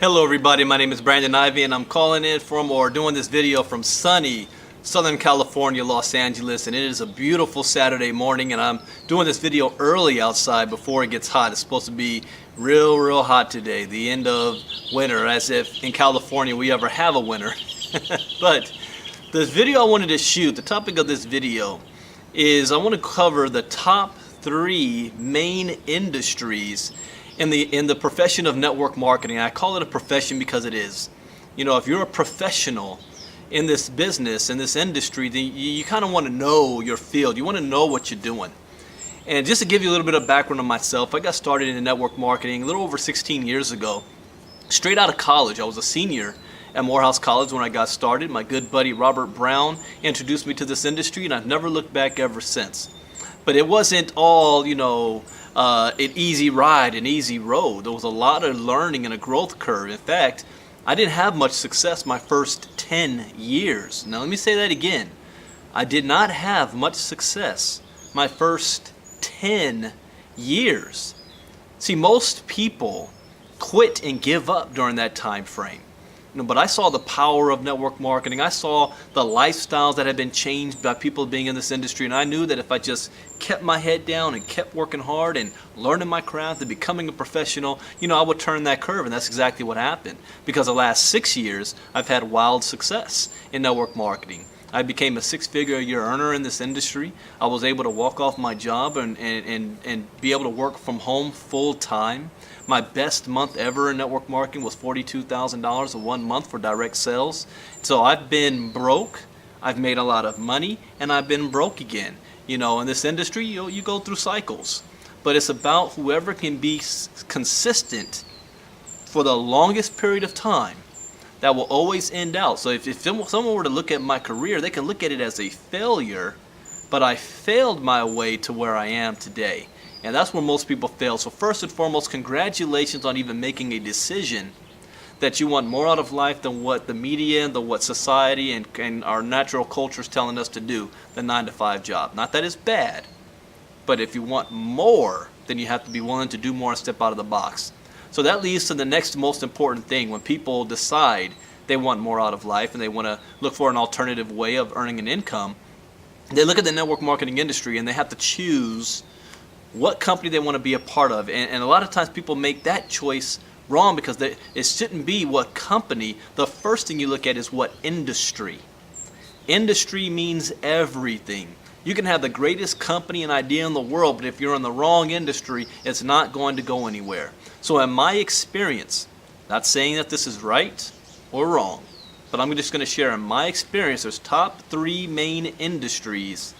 Hello everybody, my name is Brandon Ivey and I'm calling in from or doing this video from sunny Southern California, Los Angeles, and it is a beautiful Saturday morning and I'm doing this video early outside before it gets hot. It's supposed to be real hot today, the end of winter, as if in California we ever have a winter. But this video I wanted to shoot, the topic of this video is I want to cover the top 3 main industries in the profession of network marketing. I call it a profession because it is. You know, if you're a professional in this business, in this industry, then you kind of want to know your field. You want to know what you're doing. And just to give you a little bit of background on myself, I got started in network marketing a little over 16 years ago. Straight out of college, I was a senior at Morehouse College when I got started. My good buddy Robert Brown introduced me to this industry, and I've never looked back ever since. But it wasn't all, you know, an easy ride, an easy road. There was a lot of learning and a growth curve. In fact, I didn't have much success my first 10 years. Now let me say that again. I did not have much success my first 10 years. See, most people quit and give up during that time frame. You know, but I saw the power of network marketing. I saw the lifestyles that had been changed by people being in this industry, and I knew that if I just kept my head down and kept working hard and learning my craft and becoming a professional, you know, I would turn that curve, and that's exactly what happened. Because the last 6 years, I've had wild success in network marketing. I became a 6-figure-a-year earner in this industry. I was able to walk off my job and be able to work from home full time. My best month ever in network marketing was $42,000 in 1 month for direct sales. So I've been broke, I've made a lot of money, and I've been broke again. You know, in this industry, you go through cycles. But it's about whoever can be consistent for the longest period of time. That will always end out. So if someone were to look at my career, they can look at it as a failure, but I failed my way to where I am today. And that's where most people fail. So first and foremost, congratulations on even making a decision that you want more out of life than what the media and what society and our natural culture is telling us to do, the 9-to-5 job. Not that it's bad, but if you want more, then you have to be willing to do more and step out of the box. So that leads to the next most important thing. When people decide they want more out of life and they want to look for an alternative way of earning an income, they look at the network marketing industry and they have to choose what company they want to be a part of. And a lot of times people make that choice wrong because it shouldn't be what company. The first thing you look at is what industry. Industry means everything. You can have the greatest company and idea in the world, but if you're in the wrong industry, it's not going to go anywhere. So in my experience, not saying that this is right or wrong, but I'm just going to share in my experience, there's top 3 main industries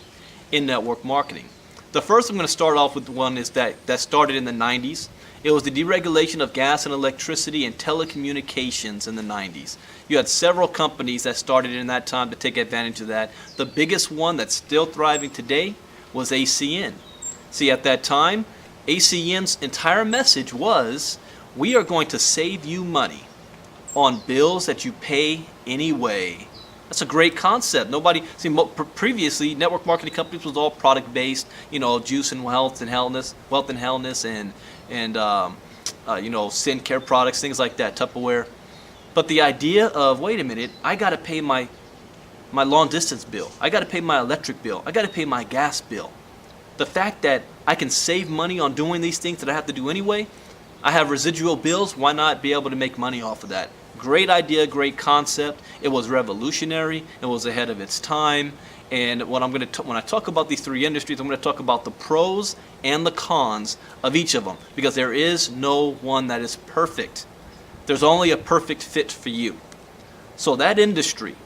in network marketing. The first I'm going to start off with one is that started in the 90s. It was the deregulation of gas and electricity and telecommunications in the 90s. You had several companies that started in that time to take advantage of that. The biggest one that's still thriving today was ACN. See, at that time, ACN's entire message was, we are going to save you money on bills that you pay anyway. That's a great concept. Previously, network marketing companies was all product-based, you know, juice and wealth and wellness, and you know, skin care products, things like that, Tupperware. But the idea of, wait a minute, I got to pay my long distance bill. I got to pay my electric bill. I got to pay my gas bill. The fact that I can save money on doing these things that I have to do anyway, I have residual bills, why not be able to make money off of that? Great idea, great concept. It was revolutionary. It was ahead of its time. And when I talk about these 3 industries, I'm going to talk about the pros and the cons of each of them, because there is no one that is perfect. There's only a perfect fit for you. So that industry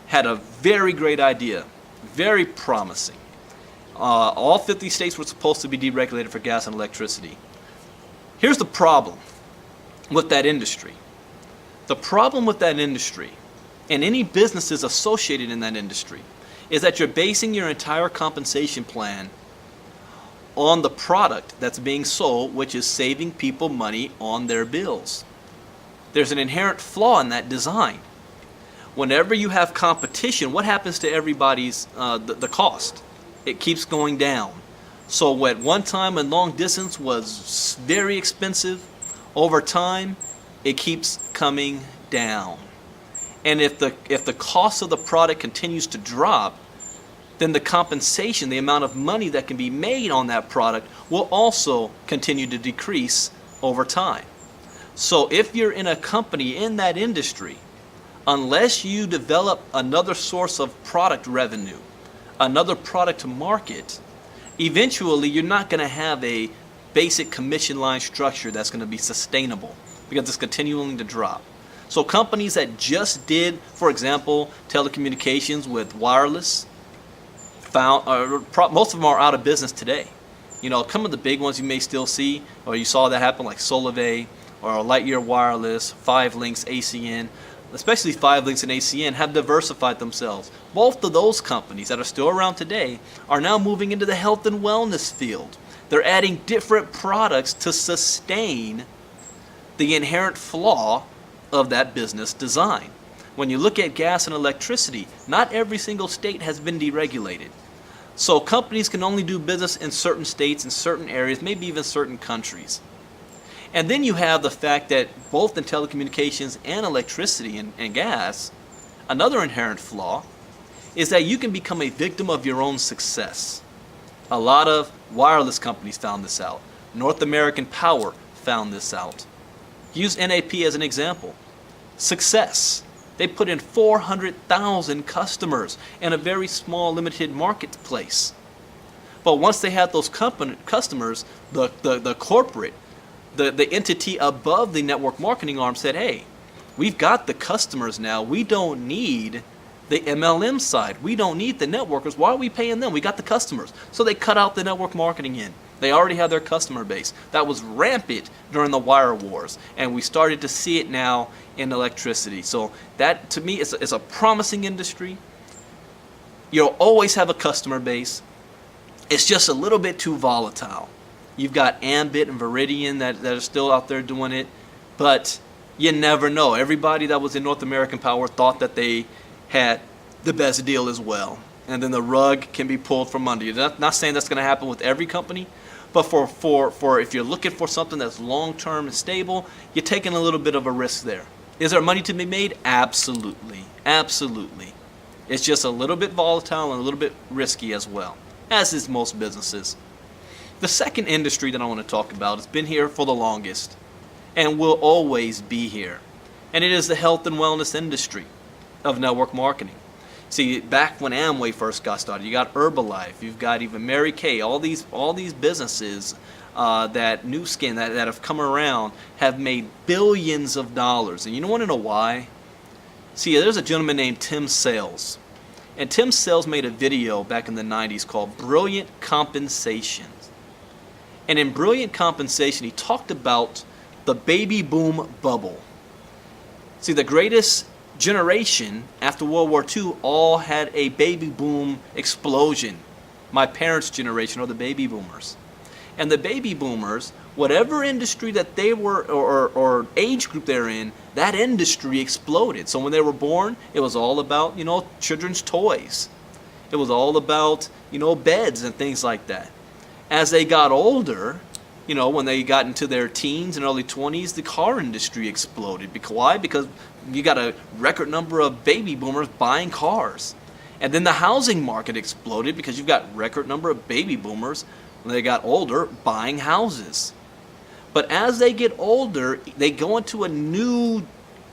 had a very great idea, very promising. All 50 states were supposed to be deregulated for gas and electricity. Here's the problem with that industry. The problem with that industry, and any businesses associated in that industry, is that you're basing your entire compensation plan on the product that's being sold, which is saving people money on their bills. There's an inherent flaw in that design. Whenever you have competition, what happens to everybody's the cost? It keeps going down. So at one time when long distance was very expensive, over time it keeps coming down. And if the cost of the product continues to drop, then the compensation, the amount of money that can be made on that product, will also continue to decrease over time. So if you're in a company in that industry, unless you develop another source of product revenue, another product to market, eventually you're not going to have a basic commission line structure that's going to be sustainable, because it's continuing to drop. So companies that just did, for example, telecommunications with wireless, most of them are out of business today. You know, some of the big ones you may still see, or you saw that happen, like Solvay or Lightyear Wireless, 5Links, ACN, especially 5Links and ACN, have diversified themselves. Both of those companies that are still around today are now moving into the health and wellness field. They're adding different products to sustain the inherent flaw of that business design. When you look at gas and electricity, not every single state has been deregulated. So companies can only do business in certain states, in certain areas, maybe even certain countries. And then you have the fact that both in telecommunications and electricity and gas, another inherent flaw is that you can become a victim of your own success. A lot of wireless companies found this out. North American Power found this out. Use NAP as an example. Success. They put in 400,000 customers in a very small, limited marketplace. But once they had those customers, the corporate, the entity above the network marketing arm said, hey, we've got the customers now. We don't need the MLM side. We don't need the networkers. Why are we paying them? We got the customers. So they cut out the network marketing end. They already have their customer base. That was rampant during the wire wars, and we started to see it now in electricity. So that, to me, is a promising industry. You'll always have a customer base. It's just a little bit too volatile. You've got Ambit and Veridian that are still out there doing it, but you never know. Everybody that was in North American Power thought that they had the best deal as well, and then the rug can be pulled from under you. Not saying that's going to happen with every company, but for if you're looking for something that's long-term and stable, you're taking a little bit of a risk there. Is there money to be made? Absolutely. Absolutely. It's just a little bit volatile and a little bit risky as well, as is most businesses. The second industry that I want to talk about has been here for the longest and will always be here, and it is the health and wellness industry of network marketing. See, back when Amway first got started, you got Herbalife, you've got even Mary Kay, all these businesses that new skin that have come around have made billions of dollars. And you want to know why? See, there's a gentleman named Tim Sales. And Tim Sales made a video back in the 90s called Brilliant Compensation. And in Brilliant Compensation, he talked about the baby boom bubble. See, the greatest generation after World War II all had a baby boom explosion. My parents' generation are the baby boomers. And the baby boomers, whatever industry that they were or age group they're in, that industry exploded. So when they were born, it was all about, children's toys. It was all about, beds and things like that. As they got older, when they got into their teens and early 20s, the car industry exploded. Why? Because you got a record number of baby boomers buying cars. And then the housing market exploded because you've got record number of baby boomers when they got older buying houses. But as they get older, they go into a new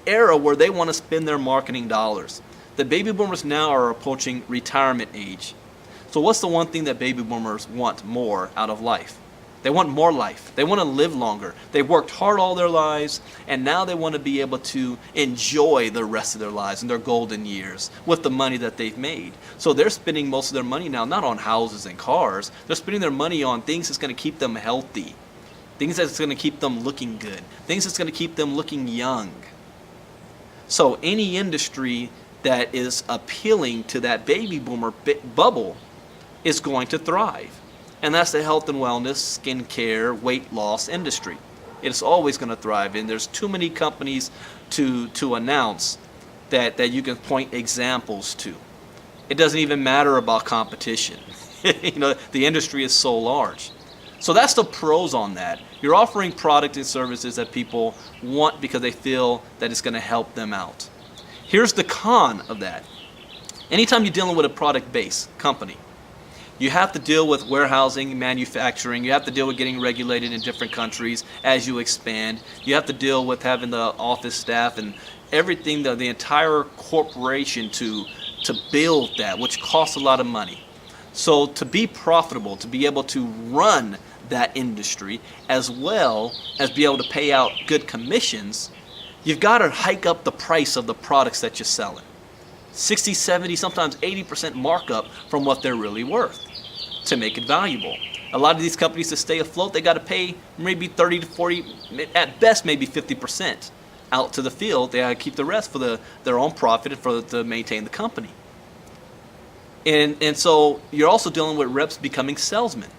era where they want to spend their marketing dollars. The baby boomers now are approaching retirement age. So what's the one thing that baby boomers want more out of life? They want more life. They want to live longer. They've worked hard all their lives, and now they want to be able to enjoy the rest of their lives and their golden years with the money that they've made. So they're spending most of their money now not on houses and cars. They're spending their money on things that's going to keep them healthy, things that's going to keep them looking good, things that's going to keep them looking young. So any industry that is appealing to that baby boomer bubble is going to thrive. And that's the health and wellness, skincare, weight loss industry. It's always going to thrive, and there's too many companies to announce that you can point examples to. It doesn't even matter about competition. The industry is so large. So that's the pros on that. You're offering product and services that people want because they feel that it's going to help them out. Here's the con of that. Anytime you're dealing with a product-based company, you have to deal with warehousing, manufacturing. You have to deal with getting regulated in different countries as you expand. You have to deal with having the office staff and everything, the entire corporation to build that, which costs a lot of money. So to be profitable, to be able to run that industry as well as be able to pay out good commissions, you've got to hike up the price of the products that you're selling. 60, 70, sometimes 80% markup from what they're really worth to make it valuable. A lot of these companies to stay afloat, they got to pay maybe 30 to 40, at best maybe 50% out to the field. They got to keep the rest for their own profit and to maintain the company. And so you're also dealing with reps becoming salesmen.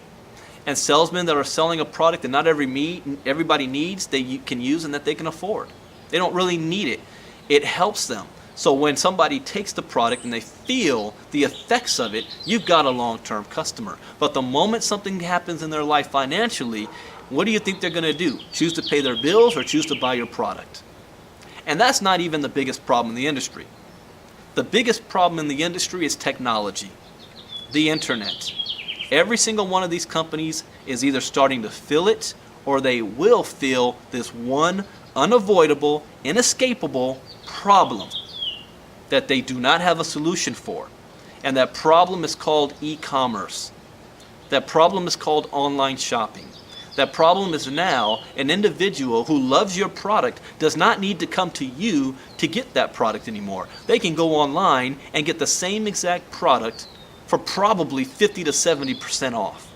And salesmen that are selling a product that not everybody needs, they can use and that they can afford. They don't really need it. It helps them. So when somebody takes the product and they feel the effects of it, you've got a long-term customer. But the moment something happens in their life financially, what do you think they're going to do? Choose to pay their bills or choose to buy your product? And that's not even the biggest problem in the industry. The biggest problem in the industry is technology, the internet. Every single one of these companies is either starting to feel it or they will feel this one unavoidable, inescapable problem that they do not have a solution for. And that problem is called e-commerce. That problem is called online shopping. That problem is now an individual who loves your product does not need to come to you to get that product anymore. They can go online and get the same exact product for probably 50 to 70% off.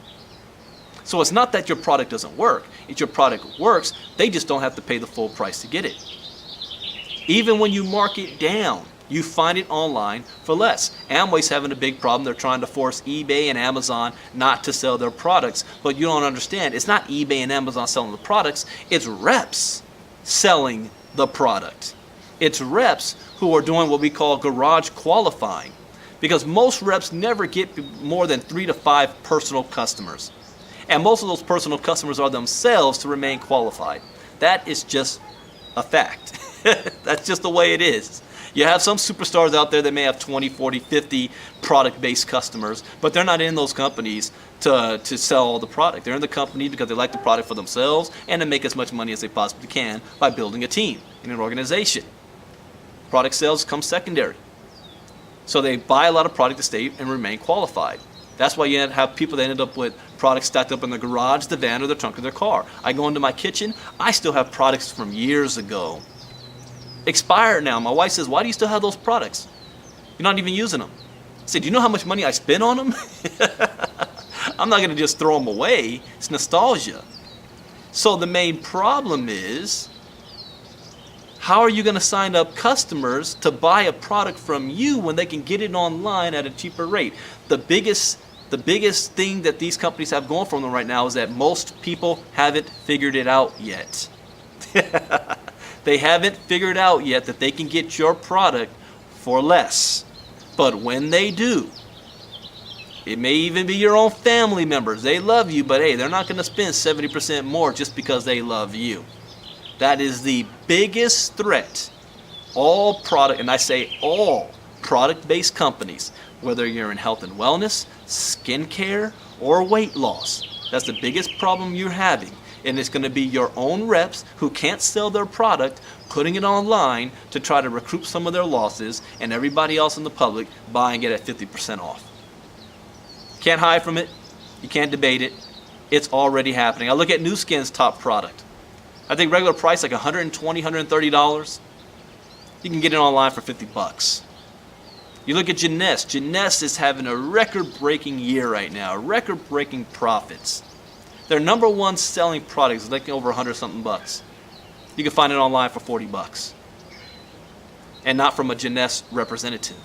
So it's not that your product doesn't work. It's your product works, they just don't have to pay the full price to get it. Even when you mark it down, you find it online for less. Amway's having a big problem. They're trying to force eBay and Amazon not to sell their products. But you don't understand. It's not eBay and Amazon selling the products. It's reps selling the product. It's reps who are doing what we call garage qualifying. Because most reps never get more than 3 to 5 personal customers. And most of those personal customers are themselves to remain qualified. That is just a fact. That's just the way it is. You have some superstars out there that may have 20, 40, 50 product-based customers, but they're not in those companies to sell all the product. They're in the company because they like the product for themselves and to make as much money as they possibly can by building a team in an organization. Product sales come secondary. So they buy a lot of product to stay and remain qualified. That's why you have people that end up with products stacked up in the garage, the van, or the trunk of their car. I go into my kitchen, I still have products from years ago. Expired now. My wife says, why do you still have those products? You're not even using them. I said, do you know how much money I spent on them? I'm not going to just throw them away. It's nostalgia. So the main problem is, how are you going to sign up customers to buy a product from you when they can get it online at a cheaper rate? The biggest thing that these companies have going for them right now is that most people haven't figured it out yet. They haven't figured out yet that they can get your product for less. But when they do, it may even be your own family members. They love you, but hey, they're not going to spend 70% more just because they love you. That is the biggest threat. All product, and I say all product-based companies, whether you're in health and wellness, skincare, or weight loss, that's the biggest problem you're having. And it's going to be your own reps who can't sell their product, putting it online to try to recoup some of their losses, and everybody else in the public buying it at 50% off. Can't hide from it. You can't debate it. It's already happening. I look at Nu Skin's top product. I think regular price like $120, $130. You can get it online for $50. You look at Jenuesse. Jenuesse is having a record-breaking year right now, record-breaking profits. Their number one selling product is like over 100-something bucks. You can find it online for $40. And not from a Jenuesse representative.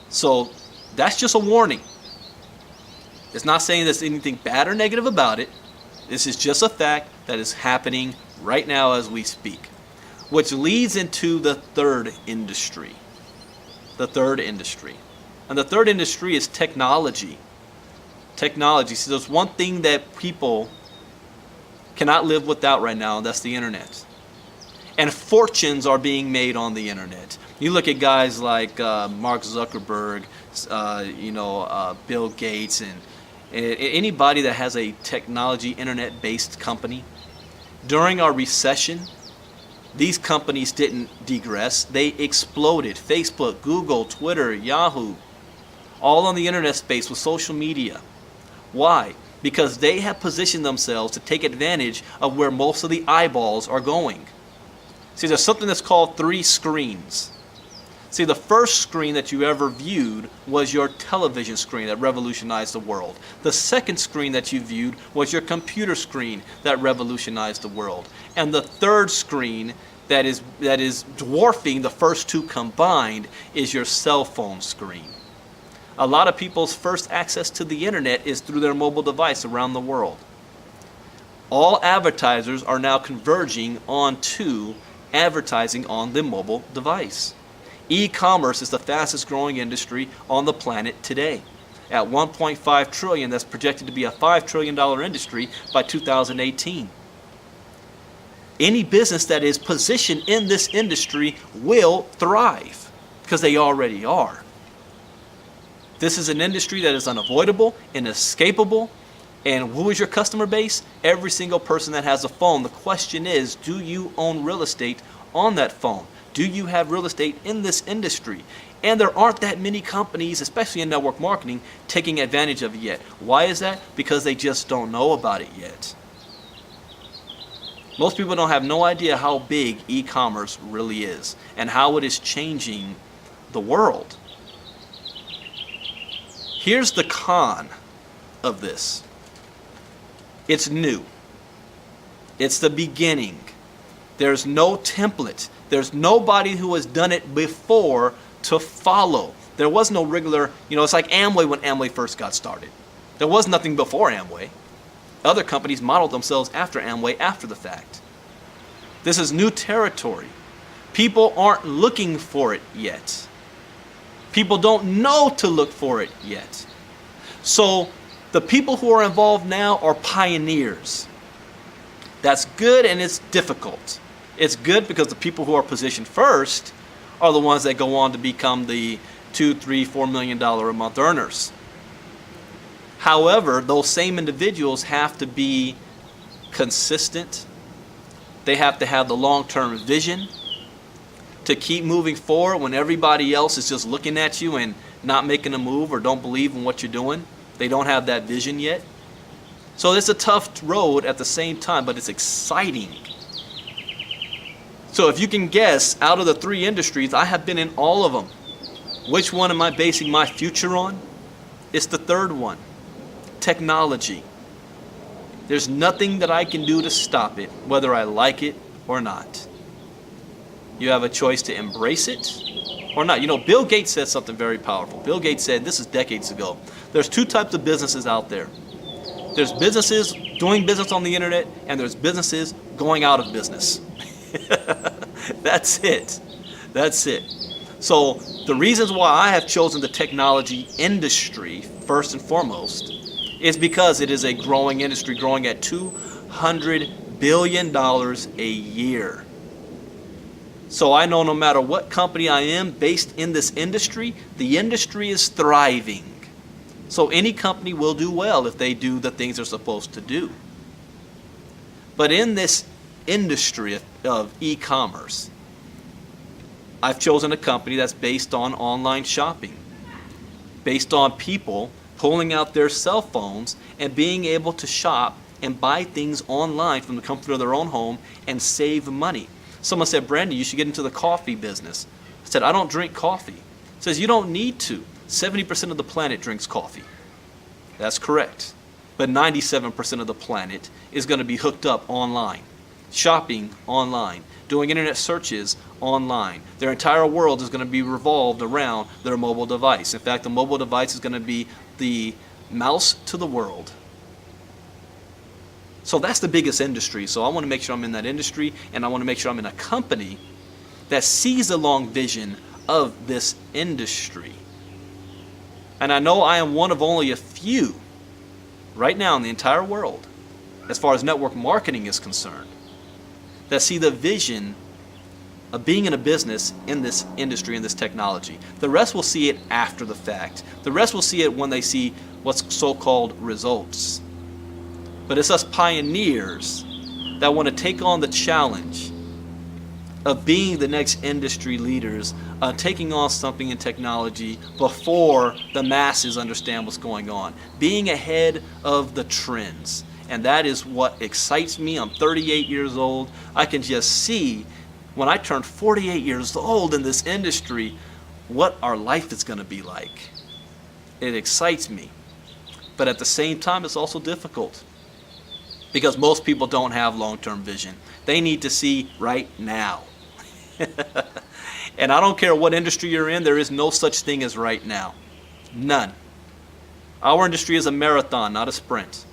So that's just a warning. It's not saying there's anything bad or negative about it. This is just a fact that is happening right now as we speak. Which leads into the third industry. The third industry. And the third industry is technology. Technology. So there's one thing that people cannot live without right now, and that's the internet. And fortunes are being made on the internet. You look at guys like Mark Zuckerberg, Bill Gates, and anybody that has a technology internet-based company. During our recession, these companies didn't degress, they exploded. Facebook, Google, Twitter, Yahoo, all on the internet space with social media. Why? Because they have positioned themselves to take advantage of where most of the eyeballs are going. See, there's something that's called 3 screens. See, the first screen that you ever viewed was your television screen that revolutionized the world. The second screen that you viewed was your computer screen that revolutionized the world. And the third screen that is dwarfing the first 2 combined is your cell phone screen. A lot of people's first access to the internet is through their mobile device around the world. All advertisers are now converging onto advertising on the mobile device. E-commerce is the fastest growing industry on the planet today. At 1.5 trillion, that's projected to be a $5 trillion industry by 2018. Any business that is positioned in this industry will thrive because they already are. This is an industry that is unavoidable, inescapable. And who is your customer base? Every single person that has a phone. The question is, do you own real estate on that phone? Do you have real estate in this industry? And there aren't that many companies, especially in network marketing, taking advantage of it yet. Why is that? Because they just don't know about it yet. Most people don't have no idea how big e-commerce really is and how it is changing the world. Here's the con of this. It's new. It's the beginning. There's no template. There's nobody who has done it before to follow. There was no regular, it's like Amway when Amway first got started. There was nothing before Amway. Other companies modeled themselves after Amway after the fact. This is new territory. People aren't looking for it yet. People don't know to look for it yet. So the people who are involved now are pioneers. That's good, and it's difficult. It's good because the people who are positioned first are the ones that go on to become the $2, $3, $4 million a month earners. However, those same individuals have to be consistent. They have to have the long-term vision to keep moving forward when everybody else is just looking at you and not making a move or don't believe in what you're doing. They don't have that vision yet. So it's a tough road at the same time, but it's exciting. So if you can guess, out of the 3 industries, I have been in all of them. Which one am I basing my future on? It's the third one, technology. There's nothing that I can do to stop it, whether I like it or not. You have a choice to embrace it or not. Bill Gates said something very powerful. Bill Gates said, this is decades ago, there's 2 types of businesses out there. There's businesses doing business on the internet, and there's businesses going out of business. That's it. That's it. So the reasons why I have chosen the technology industry first and foremost is because it is a growing industry, growing at $200 billion a year. So I know no matter what company I am based in this industry, the industry is thriving. So any company will do well if they do the things they're supposed to do. But in this industry of e-commerce, I've chosen a company that's based on online shopping, based on people pulling out their cell phones and being able to shop and buy things online from the comfort of their own home and save money. Someone said, Brandon, you should get into the coffee business. I said, I don't drink coffee. It says, you don't need to. 70% of the planet drinks coffee. That's correct. But 97% of the planet is going to be hooked up online, shopping online, doing internet searches online. Their entire world is going to be revolved around their mobile device. In fact, the mobile device is going to be the mouse to the world. So that's the biggest industry. So I want to make sure I'm in that industry, and I want to make sure I'm in a company that sees the long vision of this industry. And I know I am one of only a few right now in the entire world as far as network marketing is concerned, that see the vision of being in a business in this industry, in this technology. The rest will see it after the fact. The rest will see it when they see what's so-called results. But it's us pioneers that want to take on the challenge of being the next industry leaders, taking on something in technology before the masses understand what's going on, being ahead of the trends. And that is what excites me. I'm 38 years old. I can just see when I turn 48 years old in this industry what our life is going to be like. It excites me. But at the same time, it's also difficult because most people don't have long-term vision. They need to see right now. And I don't care what industry you're in, there is no such thing as right now. None. Our industry is a marathon, not a sprint.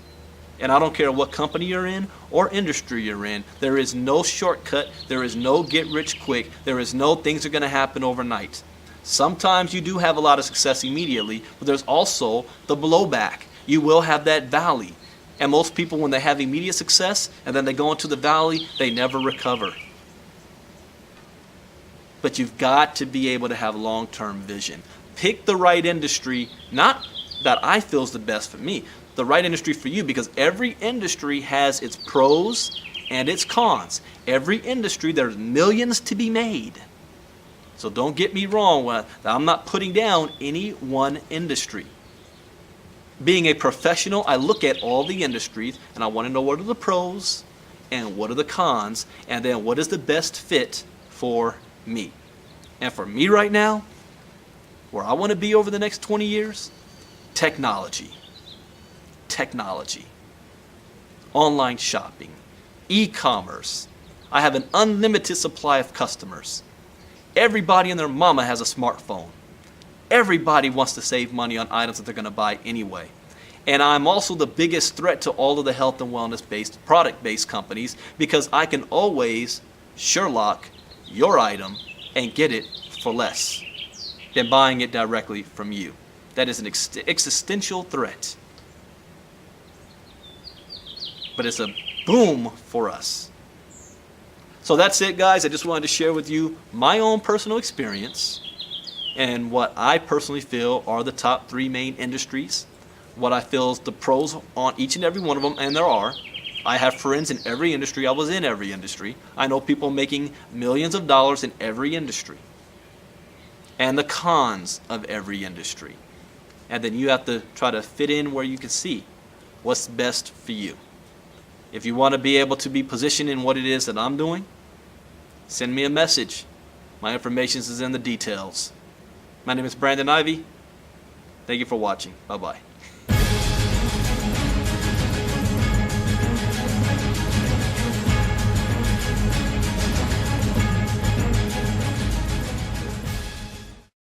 And I don't care what company you're in or industry you're in, there is no shortcut, there is no get rich quick, there is no things are going to happen overnight. Sometimes you do have a lot of success immediately, but there's also the blowback. You will have that valley. And most people, when they have immediate success and then they go into the valley, they never recover. But you've got to be able to have long-term vision. Pick the right industry, not that I feel is the best for me, the right industry for you, because every industry has its pros and its cons. Every industry, there's millions to be made. So don't get me wrong, I'm not putting down any one industry. Being a professional, I look at all the industries and I want to know what are the pros and what are the cons, and then what is the best fit for me. And for me right now, where I want to be over the next 20 years, technology. Technology. Online shopping. E-commerce. I have an unlimited supply of customers. Everybody and their mama has a smartphone. Everybody wants to save money on items that they're going to buy anyway. And I'm also the biggest threat to all of the health and wellness-based, product-based companies, because I can always Sherlock your item and get it for less than buying it directly from you. That is an existential threat. But it's a boom for us. So that's it, guys. I just wanted to share with you my own personal experience and what I personally feel are the top 3 main industries, what I feel is the pros on each and every one of them, and there are. I have friends in every industry. I was in every industry. I know people making millions of dollars in every industry. And the cons of every industry. And then you have to try to fit in where you can see what's best for you. If you want to be able to be positioned in what it is that I'm doing, send me a message. My information is in the details. My name is Brandon Ivey. Thank you for watching. Bye-bye.